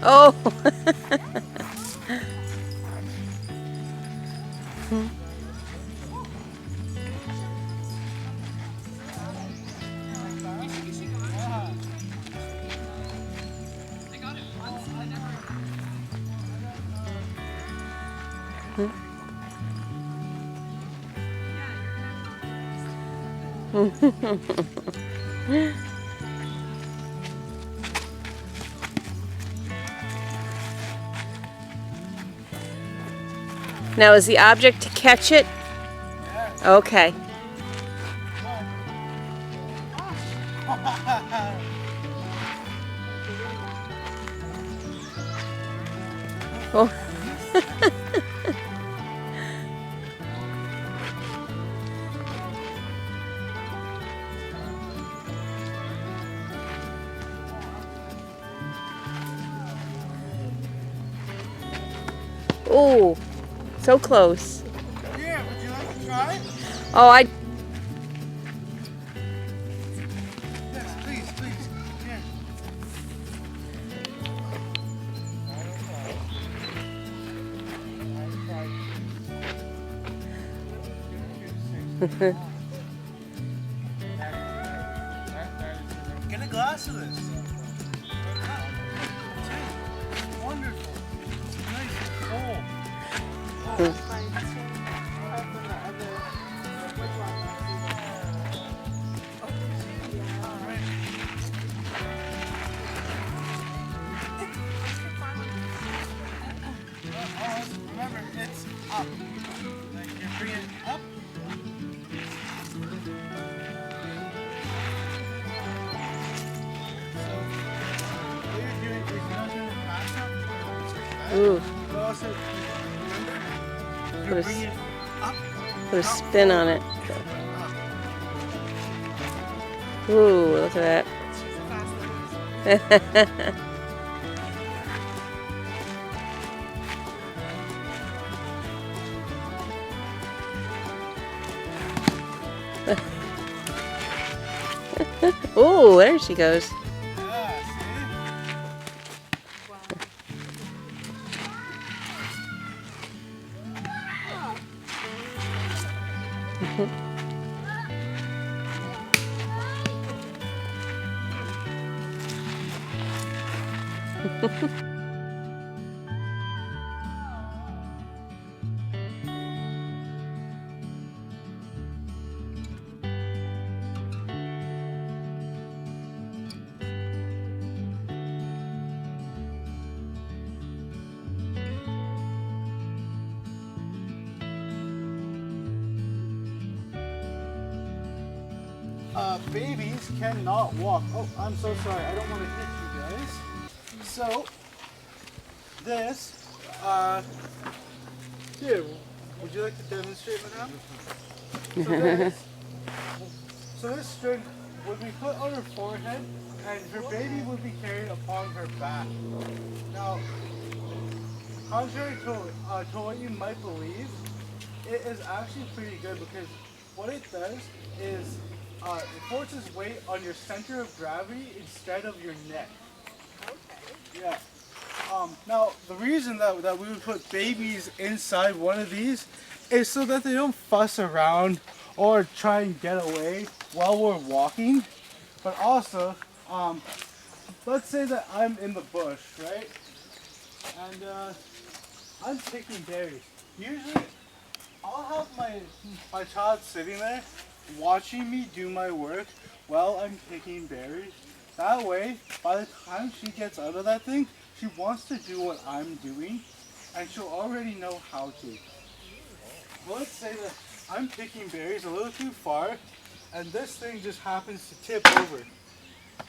Oh. Now, is the object to catch it? Okay. Oh. Oh, so close. Yeah, would you like to try? Oh, I. Yes, please, please. Here. Get a glass of this. Wonderful. Nice and cold. Remember, it's up. Like you bring it up. So, what you're doing is you're not doing it fast enough. Ooh, But also, remember, Put you a bring s- it up. put a spin on it. Ooh, look at that. Oh, there she goes. Yeah, babies cannot walk. Oh, I'm so sorry. I don't want to hit you guys. So, this, here, would you like to demonstrate, madam? So this string would be put on her forehead, and her baby would be carried upon her back. Now, contrary to what you might believe, it is actually pretty good because what it does is it forces weight on your center of gravity instead of your neck. Okay. Yeah. Now, the reason that we would put babies inside one of these is so that they don't fuss around or try and get away while we're walking. But also, let's say that I'm in the bush, right? And I'm picking berries. Usually, I'll have my child sitting there watching me do my work while I'm picking berries. That way, by the time she gets out of that thing, she wants to do what I'm doing, and she'll already know how to. Well, let's say that I'm picking berries a little too far, and this thing just happens to tip over.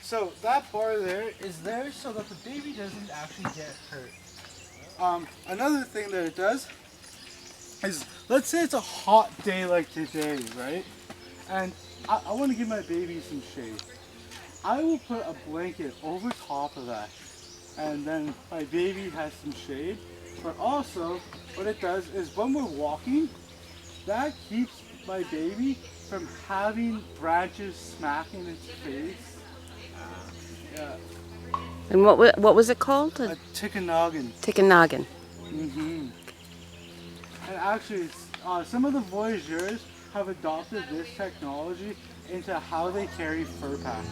So that bar there is there so that the baby doesn't actually get hurt. Another thing that it does is, let's say it's a hot day like today, right? And I want to give my baby some shade. I will put a blanket over top of that, and then my baby has some shade. But also, what it does is when we're walking, that keeps my baby from having branches smack in its face. Yeah. And what was it called? A Tikanagan. Tikanagan. Mm-hmm. And actually, some of the voyageurs have adopted this technology into how they carry fur packs.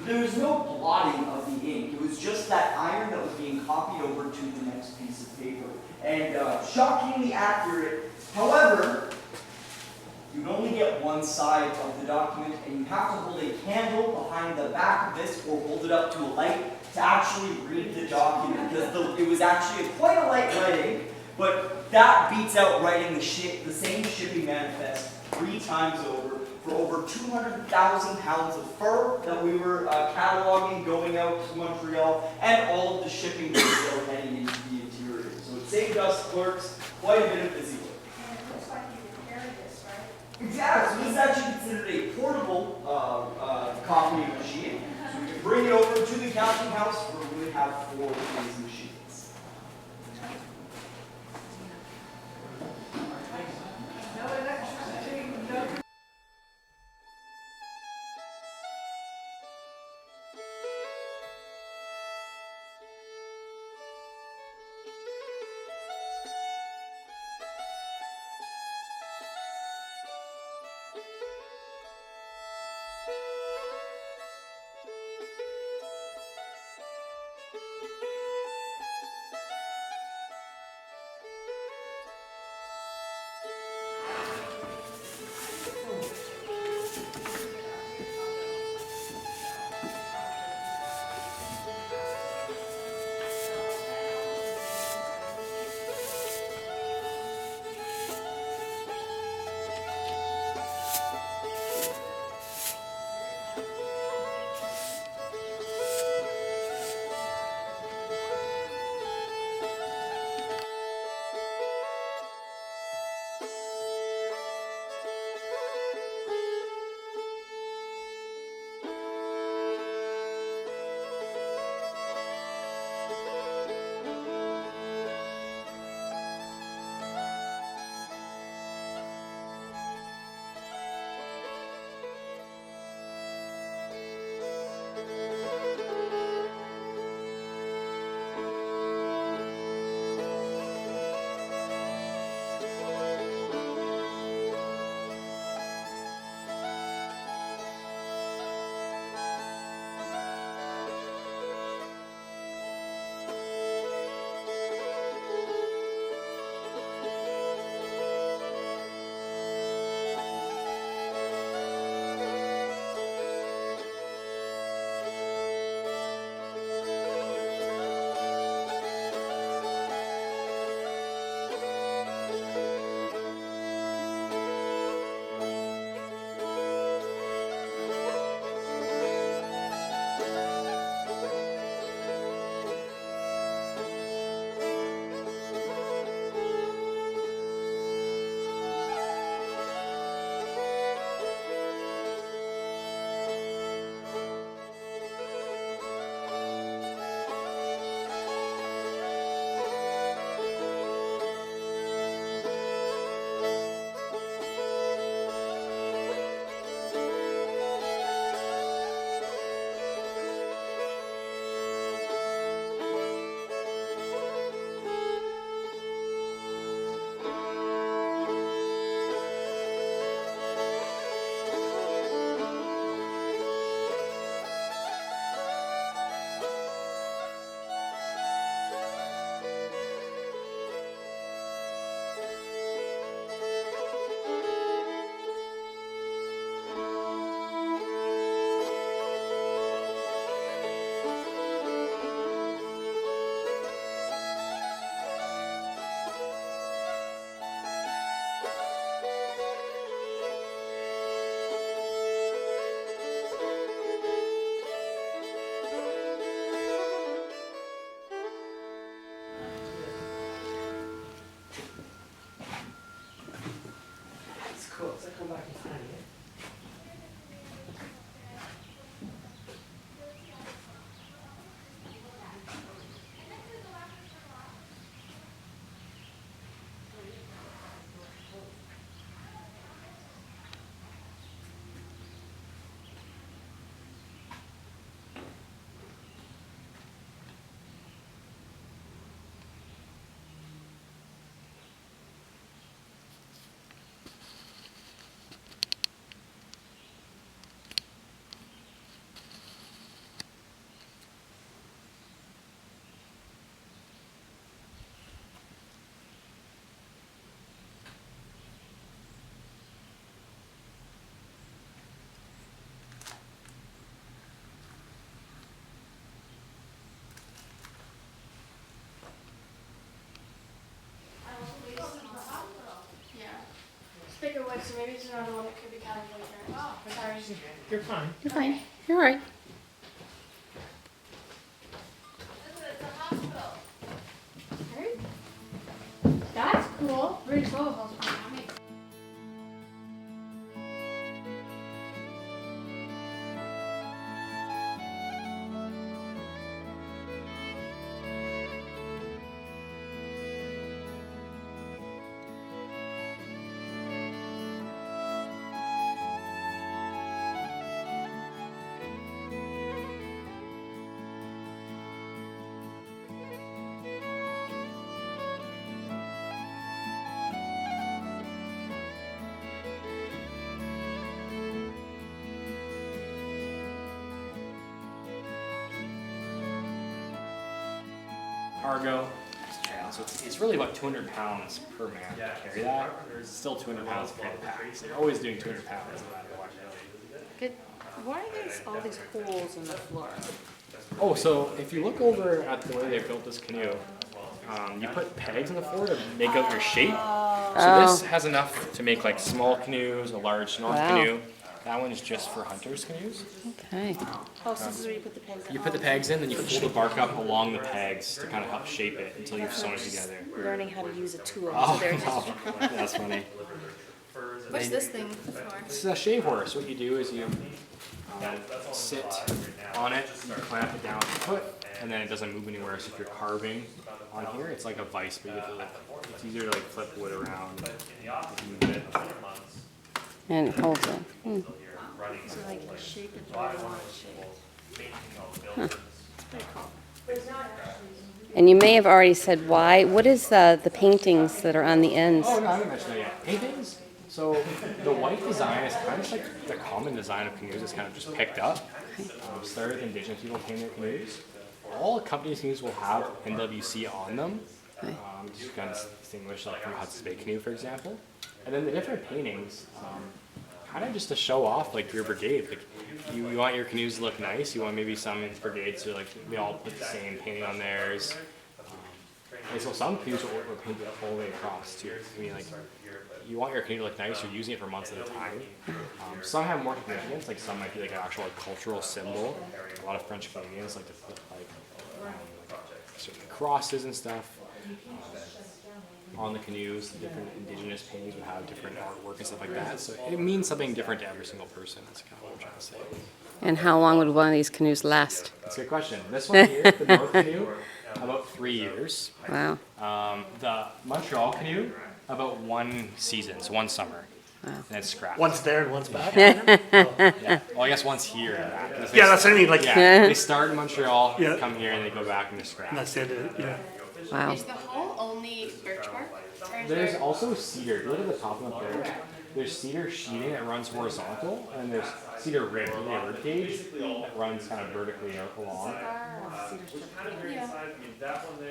There was no blotting of the ink. It was just that iron that was being copied over to the next piece of paper. And shockingly accurate. However, you can only get one side of the document, and you have to hold a candle behind the back of this or hold it up to a light to actually read the document, because it was actually quite a light writing, but that beats out writing the same shipping manifest 3 times over for over 200,000 pounds of fur that we were cataloging going out to Montreal, and all of the shipping goods that were heading into the interior. So it saved us clerks quite a bit of busy work. And it looks like you can carry this, right? Exactly. So this is actually considered a portable copying machine. So we can bring it over to the counting house where we would have 4 of these machines. No electricity, no. so maybe it's another one that could be kind of different. Oh, sorry. You're fine. You're fine. You're all right. That's cool. British Roll Hall's pretty yummy. Cargo. So it's really about 200 pounds per man to carry that. There's still 200 pounds to carry the pack. So you're always doing 200 pounds no matter what. Good. Why are there all these holes in the floor? Oh, so if you look over at the way they built this canoe, you put pegs on the floor to make out your shape. So this has enough to make like small canoes, a large non-canoe. That one is just for hunters' canoes. Okay. Oh, so this is where you put the pegs in. You put the pegs in, then you fold the bark up along the pegs to kind of help shape it until you've sewn it together. Learning how to use a tool. Oh, So there's no. That's funny. What's this thing for? This is a shave horse. What you do is you sit on it, you clamp it down with your foot, and then it doesn't move anywhere. So if you're carving on here, it's like a vise, but you have to, like, it's easier to like flip wood around and move it. And it holds it. So like shape it the way you want it shaped. It's pretty cool. And you may have already said why. What is the paintings that are on the ends? Oh, no, I didn't mention that yet. Paintings. So the white design is kind of just like the common design of canoes. It's kind of just picked up. Started with indigenous people painting their canoes. All companies' canoes will have NWC on them. Just kind of distinguish like from Hudson's Bay canoe, for example. And then the different paintings, kind of just to show off like your brigade. Like you want your canoes to look nice. You want maybe some brigades to like they all put the same painting on theirs. And so some canoes will paint it all the way across too. I mean, like you want your canoe to look nice. You're using it for months at a time. Some have more significance. Like some might be like an actual like, cultural symbol. A lot of French Canadians like to put like certain crosses and stuff. On the canoes, the different indigenous paintings would have different artwork and stuff like that. So it means something different to every single person. That's kind of what I'm trying to say. And how long would one of these canoes last? That's a good question. This one here, the North Canoe, about 3 years. Wow. The Montreal Canoe, about 1 season, so 1 summer. Wow. And it's scrapped. One's there and one's back. Yeah. Well, I guess one's here and back. Yeah, that's what I mean. Like, Yeah. They start in Montreal, Yeah. come here, and they go back and they're scrapped. that's it. Yeah. Wow. Is the hull only birch bark? Or is There's there... also cedar. Look at the top one up there. There's cedar sheeting that runs horizontal, and there's cedar rib, rib cage that runs kind of vertically along. Yeah,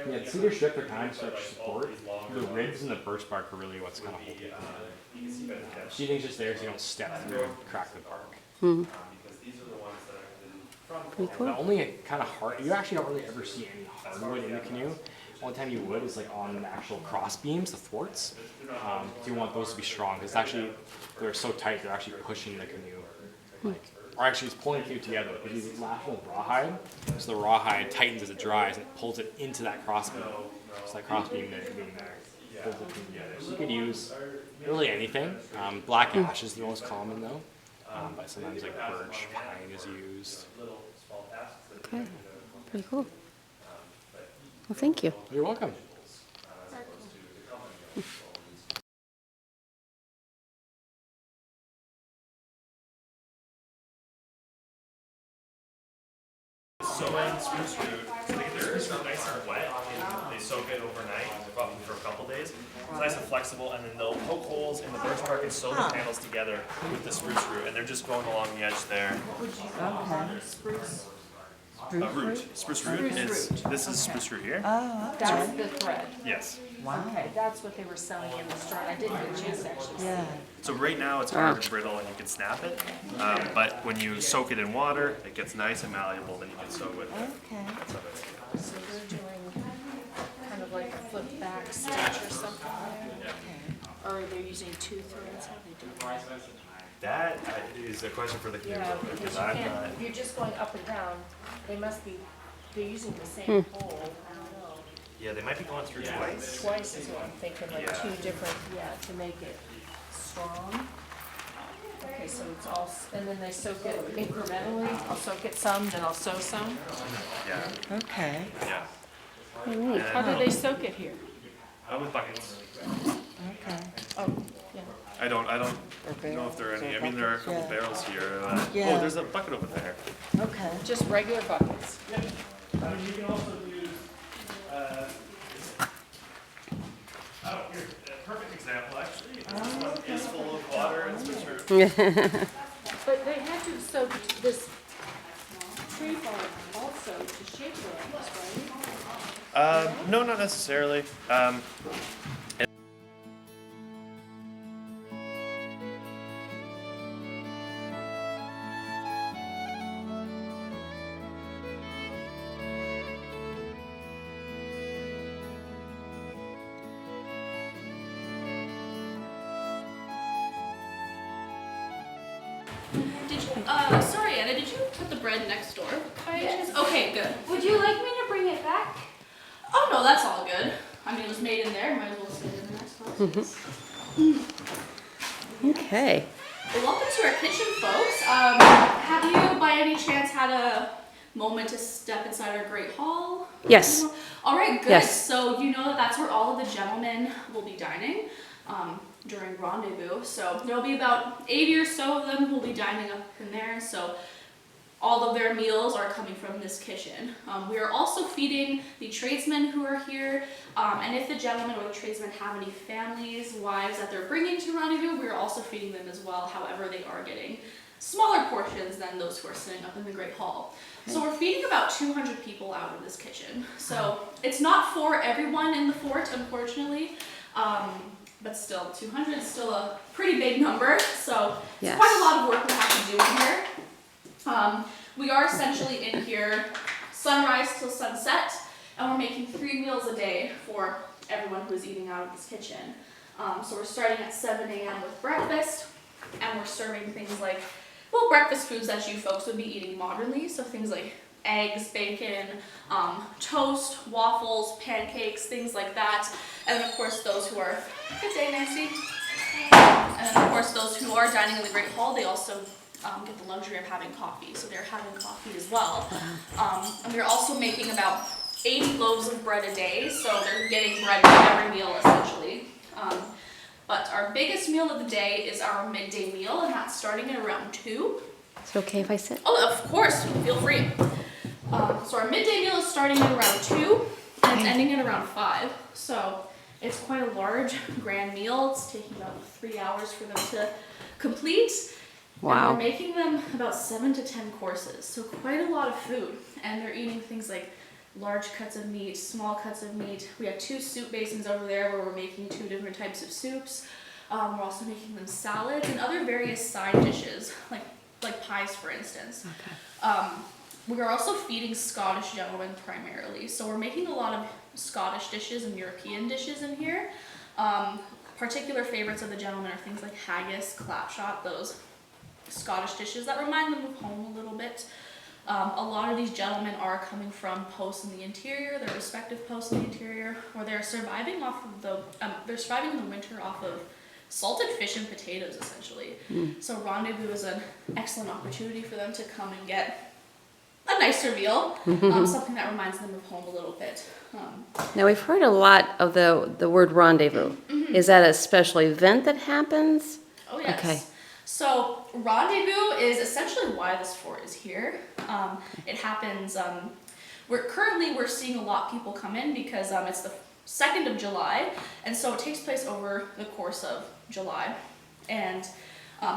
the cedar strip are kind of such support. The ribs and the birch bark are really what's kind of holding it together. Sheeting's just there so you don't step through and crack the bark. Pretty cool. The only kind of hard, you actually don't really ever see any hardwood in the canoe. Only time you would is like on the actual cross beams, the thwarts. You want those to be strong because actually they're so tight they're actually pushing the canoe, or actually it's pulling the canoe together. Because you lash with rawhide, so the rawhide tightens as it dries and it pulls it into that cross beam. So that cross beam there, being there pulls the canoe together. So you could use really anything. Black ash is the most common though, but sometimes like birch, pine is used. Okay. Pretty cool. Well, thank you. You're welcome. So in spruce root, so they get the spruce root nice and wet, and they soak it overnight for a couple days. It's nice and flexible, and then they'll poke holes in the birch bark and sew the panels together with the spruce root, and they're just going along the edge there. Spruce root is, this is spruce root here. That's the thread. Yes. Okay, that's what they were selling in the store. I didn't get a chance to actually see it. So right now it's hard and brittle and you can snap it, but when you soak it in water, it gets nice and malleable, then you can sew with it. Okay. That's how it's- So they're doing kind of like a flip back stitch or something. or they're using 2 threads, how do they do it? That is a question for the canoe Yeah, builder, because because you I'm can't, not. if you're just going up and down, they must be, they're using the same pole, I don't know. Yeah, they might be going through twice. Twice is what I'm thinking, like Yeah. 2 different, to make it strong. Okay, so it's all, and then they soak it incrementally, I'll soak it some, then I'll sew some. Yeah, Okay. yeah. Neat. How do they soak it here? With buckets. Okay. Oh, yeah. I don't know if there are any. I mean, there are a couple barrels here. Oh, there's a bucket over there. Okay. Just regular buckets. You can also use. Oh, here, a perfect example actually. This one is full of water and switch root. But they had to soak this tree bark also to shape it, right? No, not necessarily. Did you, sorry Anna, did you put the bread next door by any chance? Okay, good. Would you like me to bring it back? Oh no, that's all good. I mean, it was made in there, might as well stay in there, I suppose. Okay. Well, welcome to our kitchen, folks. Have you by any chance had a moment to step inside our great hall? Yes. All right, good. Yes. So you know that that's where all of the gentlemen will be dining during rendezvous. So there'll be about 80 or so of them who will be dining up in there. So all of their meals are coming from this kitchen. We are also feeding the tradesmen who are here, and if the gentlemen or the tradesmen have any families, wives that they're bringing to rendezvous, we are also feeding them as well. However, they are getting smaller portions than those who are sitting up in the Great Hall. So we're feeding about 200 people out of this kitchen. So it's not for everyone in the fort, unfortunately, but still 200 is still a pretty big number. So it's quite a lot of work we have to do in here. We are essentially in here sunrise till sunset, and we're making 3 meals a day for everyone who is eating out of this kitchen. So we're starting at 7 a.m. with breakfast, and we're serving things like, well, breakfast foods that you folks would be eating modernly, so things like eggs, bacon, toast, waffles, pancakes, things like that. And then of course those who are, good day Nancy, and then of course those who are dining in the Great Hall, they also get the luxury of having coffee, so they're having coffee as well. And we're also making about 80 loaves of bread a day, so they're getting bread with every meal essentially. But our biggest meal of the day is our midday meal, and that's starting at around 2. Is it okay if I sit? Oh, of course, feel free. So our midday meal is starting at around 2, and it's ending at around 5. So it's quite a large, grand meal. It's taking about 3 hours for them to complete. Wow. And we're making them about 7 to 10 courses, so quite a lot of food. And they're eating things like large cuts of meat, small cuts of meat. We have 2 soup basins over there where we're making 2 different types of soups. We're also making them salads and other various side dishes, like pies, for instance. Okay. We are also feeding Scottish gentlemen primarily, so we're making a lot of Scottish dishes and European dishes in here. Particular favorites of the gentlemen are things like haggis, clapshot, those Scottish dishes that remind them of home a little bit. A lot of these gentlemen are coming from posts in the interior, their respective posts in the interior, where they're surviving off of they're surviving in the winter off of salted fish and potatoes, essentially. So rendezvous is an excellent opportunity for them to come and get a nicer meal, something that reminds them of home a little bit. Now we've heard a lot of the word rendezvous. Is that a special event that happens? Oh yes. Okay. So rendezvous is essentially why this fort is here. It happens. We're seeing a lot of people come in because it's the 2nd of July, and so it takes place over the course of July, and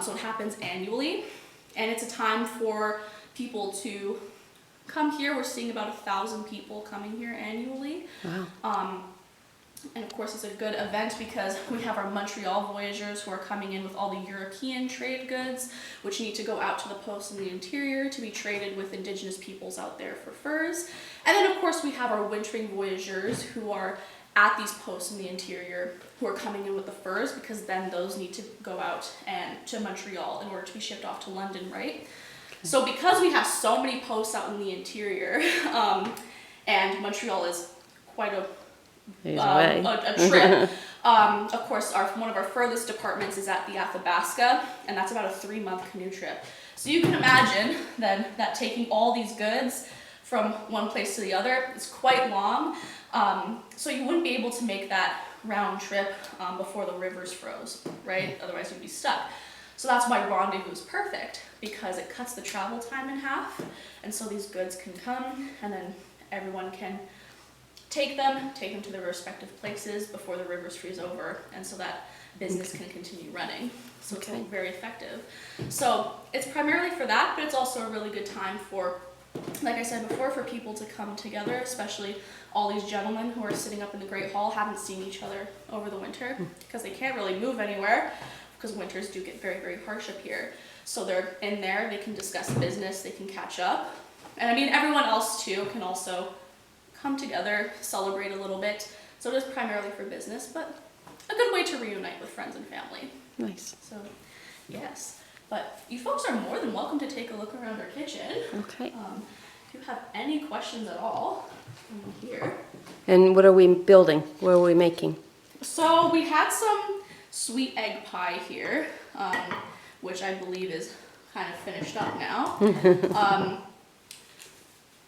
so it happens annually, and it's a time for people to come here. We're seeing about 1,000 people coming here annually. Wow. And of course it's a good event because we have our Montreal voyageurs who are coming in with all the European trade goods, which need to go out to the posts in the interior to be traded with indigenous peoples out there for furs. And then of course we have our wintering voyageurs who are at these posts in the interior who are coming in with the furs, because then those need to go out and to Montreal in order to be shipped off to London, right? So because we have so many posts out in the interior, and Montreal is quite a trip. Of course, one of our furthest departments is at the Athabasca, and that's about a 3-month canoe trip. So you can imagine then that taking all these goods from one place to the other is quite long. So you wouldn't be able to make that round trip before the rivers froze, right? Otherwise you'd be stuck. So that's why Rendezvous is perfect, because it cuts the travel time in half, and so these goods can come, and then everyone can take them to their respective places before the rivers freeze over, and so that business can continue running. So it's very effective. So it's primarily for that, but it's also a really good time for, like I said before, for people to come together, especially all these gentlemen who are sitting up in the Great Hall, haven't seen each other over the winter because they can't really move anywhere, because winters do get very, very harsh up here. So they're in there, they can discuss business, they can catch up. And I mean, everyone else too can also come together, celebrate a little bit. So it is primarily for business, but a good way to reunite with friends and family. Nice. So, yes. But you folks are more than welcome to take a look around our kitchen. Okay. If you have any questions at all, I'm here. And what are we building? What are we making? So we had some sweet egg pie here, which I believe is kind of finished up now.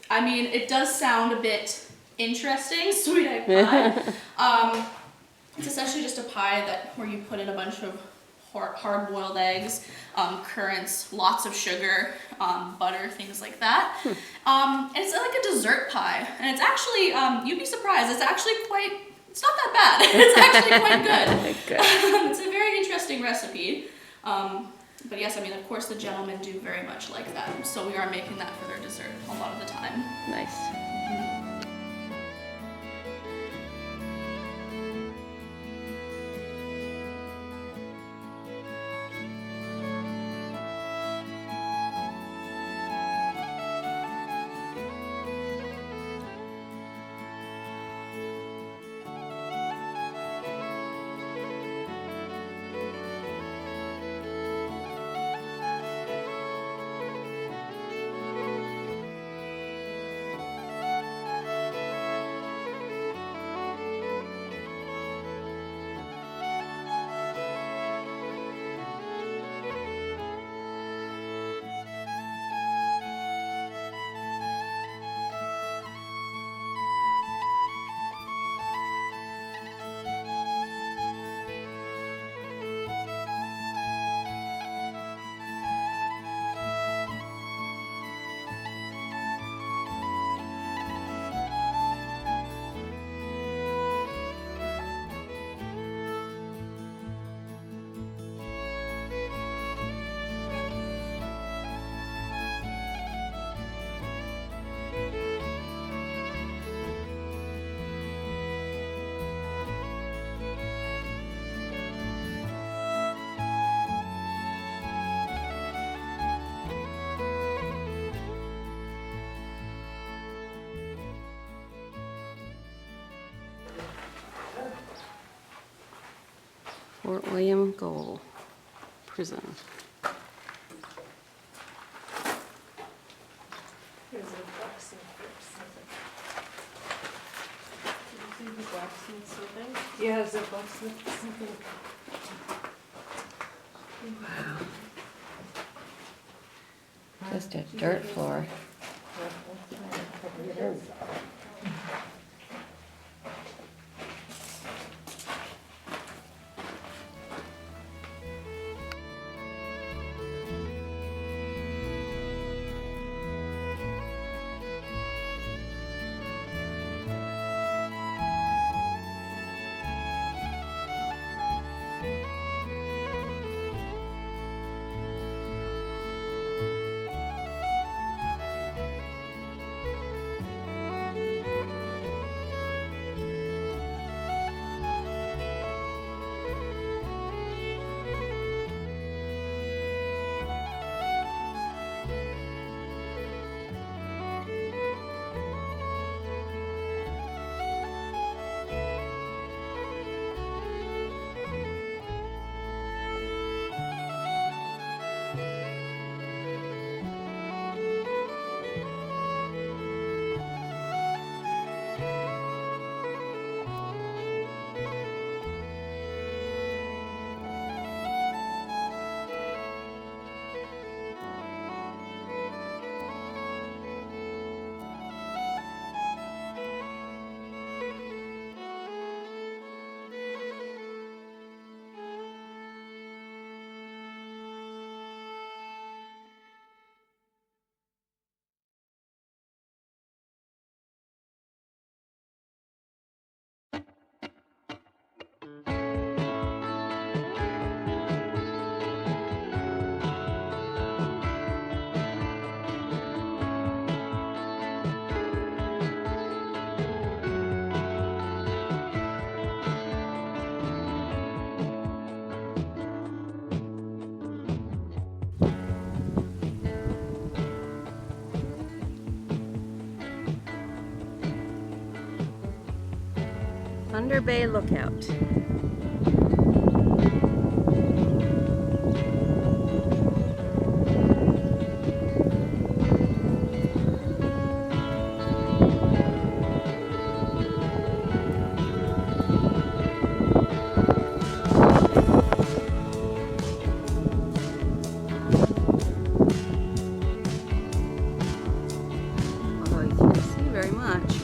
I mean, it does sound a bit interesting, sweet egg pie. It's essentially just a pie where you put in a bunch of hard-boiled eggs, currants, lots of sugar, butter, things like that. And it's like a dessert pie. And it's actually, you'd be surprised, it's not that bad. It's actually quite good. It's a very interesting recipe. But yes, I mean, of course, the gentlemen do very much like that. So we are making that for their dessert a lot of the time. Nice. Fort William Goal Prison. Here's a blacksmith. Did you see the blacksmith something? Yeah, there's a blacksmith something. Wow. Just a dirt floor. Thunder Bay Lookout. Although you can't see very much.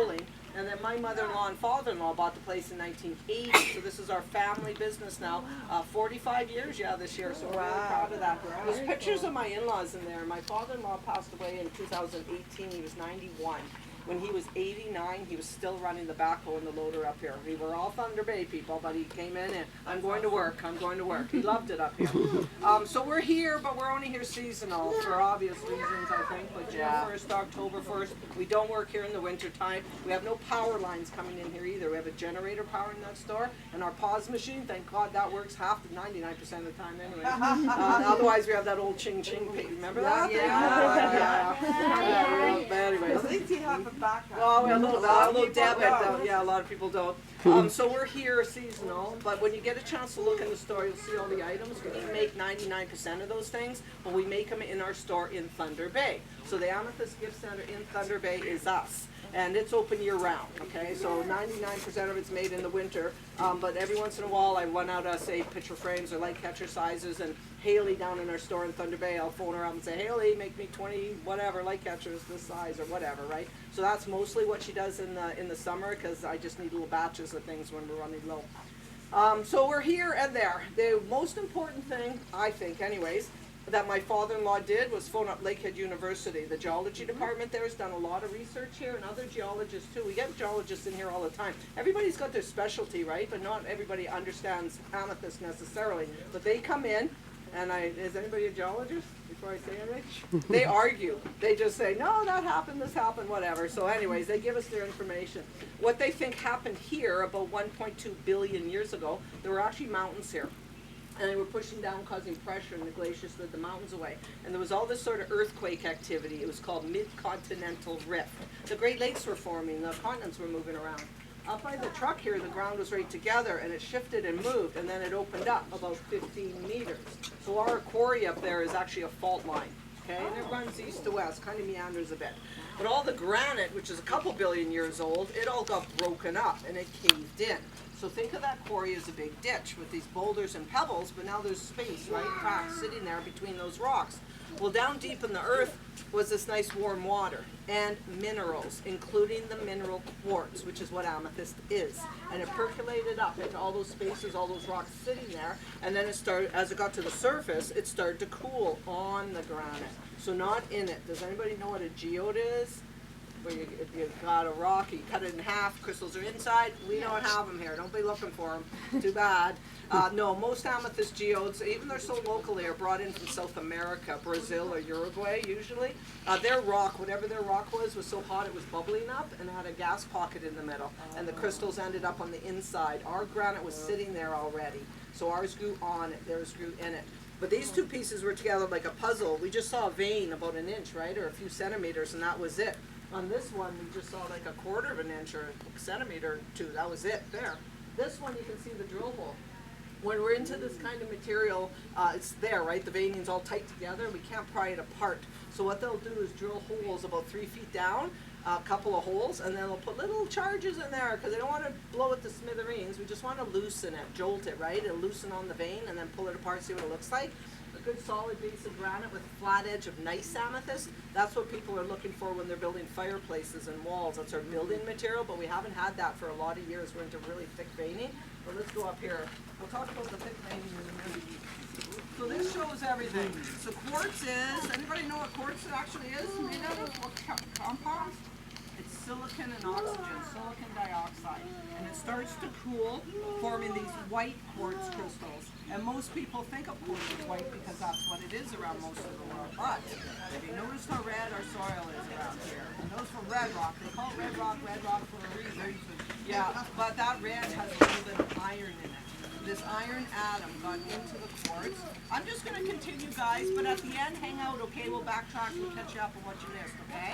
rolling. And then my mother-in-law and father-in-law bought the place in 1980, so this is our family business now. 45 years, yeah, this year, so we're really proud of that. There's pictures of my in-laws in there. My father-in-law passed away in 2018, he was 91. When he was 89, he was still running the backhoe and the loader up here. We were all Thunder Bay people, but he came in and, I'm going to work. He loved it up here. So we're here, but we're only here seasonal for obvious reasons, I think. But January 1st, October 1st, we don't work here in the winter time. We have no power lines coming in here either. We have a generator powering that store, and our pause machine, thank God that works half to 99% of the time anyway. Otherwise, we have that old ching-ching pig. Remember that? Yeah. But anyways. At least you have a backup. Well, we have a little debit. Yeah, a lot of people don't. So we're here seasonal, but when you get a chance to look in the store, you'll see all the items. We make 99% of those things, but we make them in our store in Thunder Bay. So the Amethyst Gift Center in Thunder Bay is us. And it's open year round, okay? So 99% of it's made in the winter, but every once in a while I run out, say, picture frames or light catcher sizes, and Haley down in our store in Thunder Bay, I'll phone her up and say, Haley, make me 20 whatever light catchers this size or whatever, right? So that's mostly what she does in the summer, because I just need little batches of things when we're running low. So we're here and there. The most important thing, I think anyways, that my father-in-law did was phone up Lakehead University. The geology department there has done a lot of research here, and other geologists too. We get geologists in here all the time. Everybody's got their specialty, right? But not everybody understands amethyst necessarily. But they come in, and is anybody a geologist? Before I say anything, they argue. They just say, no, that happened, this happened, whatever. So anyways, they give us their information. What they think happened here about 1.2 billion years ago, there were actually mountains here. And they were pushing down, causing pressure, and the glaciers slid the mountains away. And there was all this sort of earthquake activity. It was called mid-continental rift. The Great Lakes were forming, the continents were moving around. Up by the truck here, the ground was right together, and it shifted and moved, and then it opened up about 15 meters. So our quarry up there is actually a fault line, okay? And it runs east to west, kind of meanders a bit. But all the granite, which is a couple billion years old, it all got broken up, and it caved in. So think of that quarry as a big ditch with these boulders and pebbles, but now there's space, right, cracks sitting there between those rocks. Well, down deep in the earth was this nice warm water and minerals, including the mineral quartz, which is what amethyst is. And it percolated up into all those spaces, all those rocks sitting there, and then it started, as it got to the surface, it started to cool on the granite. So not in it. Does anybody know what a geode is? Where you've got a rock, you cut it in half, crystals are inside. We don't have them here. Don't be looking for them. Too bad. No, most amethyst geodes, even they're so locally, are brought in from South America, Brazil or Uruguay usually. Their rock, whatever their rock was so hot it was bubbling up and had a gas pocket in the middle. And the crystals ended up on the inside. Our granite was sitting there already. So ours grew on it, theirs grew in it. But these two pieces were together like a puzzle. We just saw a vein about an inch, right, or a few centimeters, and that was it. On this one, we just saw like a quarter of an inch or a centimeter or two. That was it there. This one, you can see the drill hole. When we're into this kind of material, it's there, right? The veining's all tight together. We can't pry it apart. So what they'll do is drill holes about 3 feet down, a couple of holes, and then they'll put little charges in there because they don't want to blow it to smithereens. We just want to loosen it, jolt it, right? It'll loosen on the vein and then pull it apart, see what it looks like. A good solid base of granite with a flat edge of nice amethyst. That's what people are looking for when they're building fireplaces and walls. That's our building material, but we haven't had that for a lot of years. We're into really thick veining. But let's go up here. We'll talk about the thick veining in a minute. So this shows everything. So quartz is, anybody know what quartz actually is made out of? What compounds? It's silicon and oxygen, silicon dioxide. And it starts to cool, forming these white quartz crystals. And most people think of quartz as white because that's what it is around most of the world. But have you noticed how red our soil is around here? And those for red rock. They call it red rock for a reason. Yeah, but that red has a little bit of iron in it. This iron atom got into the quartz. I'm just going to continue, guys, but at the end, hang out, okay? We'll backtrack and catch you up on what you missed, okay?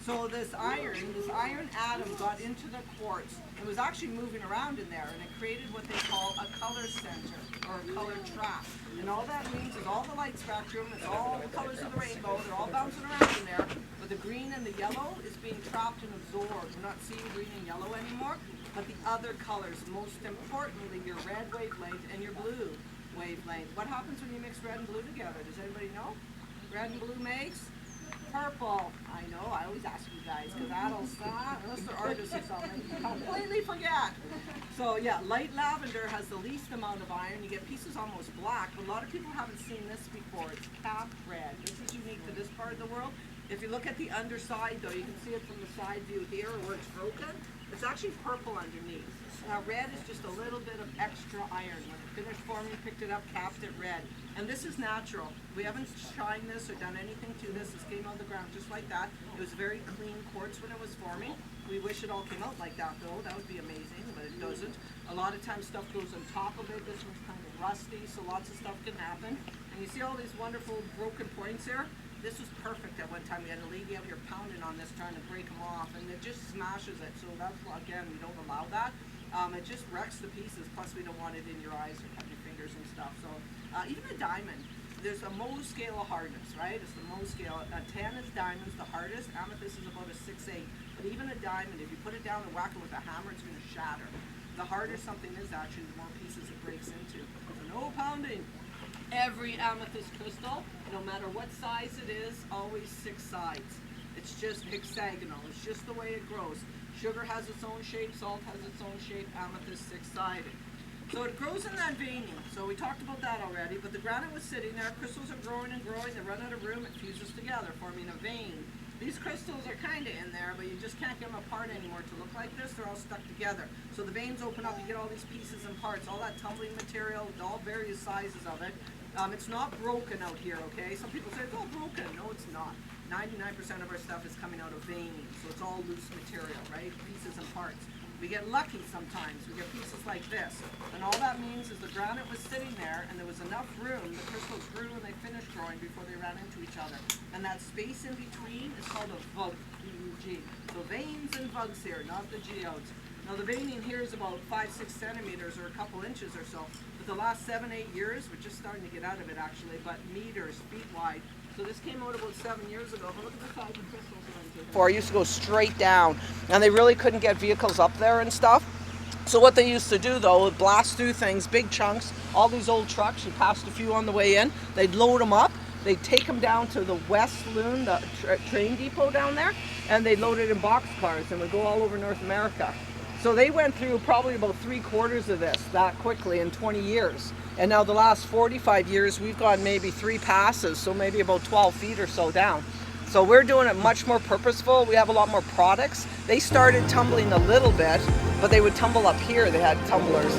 So this iron atom got into the quartz. It was actually moving around in there, and it created what they call a color center, or a color trap. And all that means is all the light spectrum, it's all the colors of the rainbow, they're all bouncing around in there, but the green and the yellow is being trapped and absorbed. We're not seeing green and yellow anymore, but the other colors, most importantly, your red wavelength and your blue wavelength. What happens when you mix red and blue together? Does anybody know? Red and blue makes purple. I know, I always ask you guys, because adults, unless they're artists or something, completely forget. So yeah, light lavender has the least amount of iron. You get pieces almost black, but a lot of people haven't seen this before. It's cap red. This is unique to this part of the world. If you look at the underside though, you can see it from the side view here where it's broken. It's actually purple underneath. Now red is just a little bit of extra iron. When it finished forming, picked it up, capped it red. And this is natural. We haven't shined this or done anything to this. This came out of the ground just like that. It was very clean quartz when it was forming. We wish it all came out like that though. That would be amazing, but it doesn't. A lot of times stuff goes on top of it. This one's kind of rusty, so lots of stuff can happen. And you see all these wonderful broken points here? This was perfect at one time. We had a lady out here pounding on this, trying to break them off, and it just smashes it. So that's, again, we don't allow that. It just wrecks the pieces, plus we don't want it in your eyes or cut your fingers and stuff. So even a diamond, there's a Mohs scale of hardness, right? It's the Mohs scale. A 10 is diamond's the hardest. Amethyst is about a 6/8. But even a diamond, if you put it down and whack it with a hammer, it's going to shatter. The harder something is, actually, the more pieces it breaks into. So no pounding. Every amethyst crystal, no matter what size it is, always 6 sides. It's just hexagonal. It's just the way it grows. Sugar has its own shape, salt has its own shape, amethyst 6-sided. So it grows in that veining. So we talked about that already, but the granite was sitting there. Crystals are growing and growing. They run out of room. It fuses together, forming a vein. These crystals are kind of in there, but you just can't get them apart anymore to look like this. They're all stuck together. So the veins open up. You get all these pieces and parts, all that tumbling material, all various sizes of it. It's not broken out here, okay? Some people say it's all broken. No, it's not. 99% of our stuff is coming out of veining, so it's all loose material, right? Pieces and parts. We get lucky sometimes. We get pieces like this. And all that means is the granite was sitting there and there was enough room, the crystals grew and they finished growing before they ran into each other. And that space in between is called a vug, V-U-G. So veins and vugs here, not the geodes. Now the veining here is about 5-6 centimeters or a couple inches or so. But the last 7-8 years, we're just starting to get out of it actually, but meters, feet wide. So this came out about 7 years ago. But look at the size of crystals around before. I used to go straight down, and they really couldn't get vehicles up there and stuff. So what they used to do though, would blast through things, big chunks, all these old trucks, you passed a few on the way in, they'd load them up, they'd take them down to the West Loon, the train depot down there, and they'd load it in box cars and would go all over North America. So they went through probably about 3/4 of this that quickly in 20 years. And now the last 45 years, we've gone maybe 3 passes, so maybe about 12 feet or so down. So we're doing it much more purposeful. We have a lot more products. They started tumbling a little bit, but they would tumble up here. They had tumblers.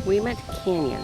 Wilmette Canyon.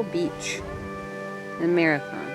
Beach, the marathon.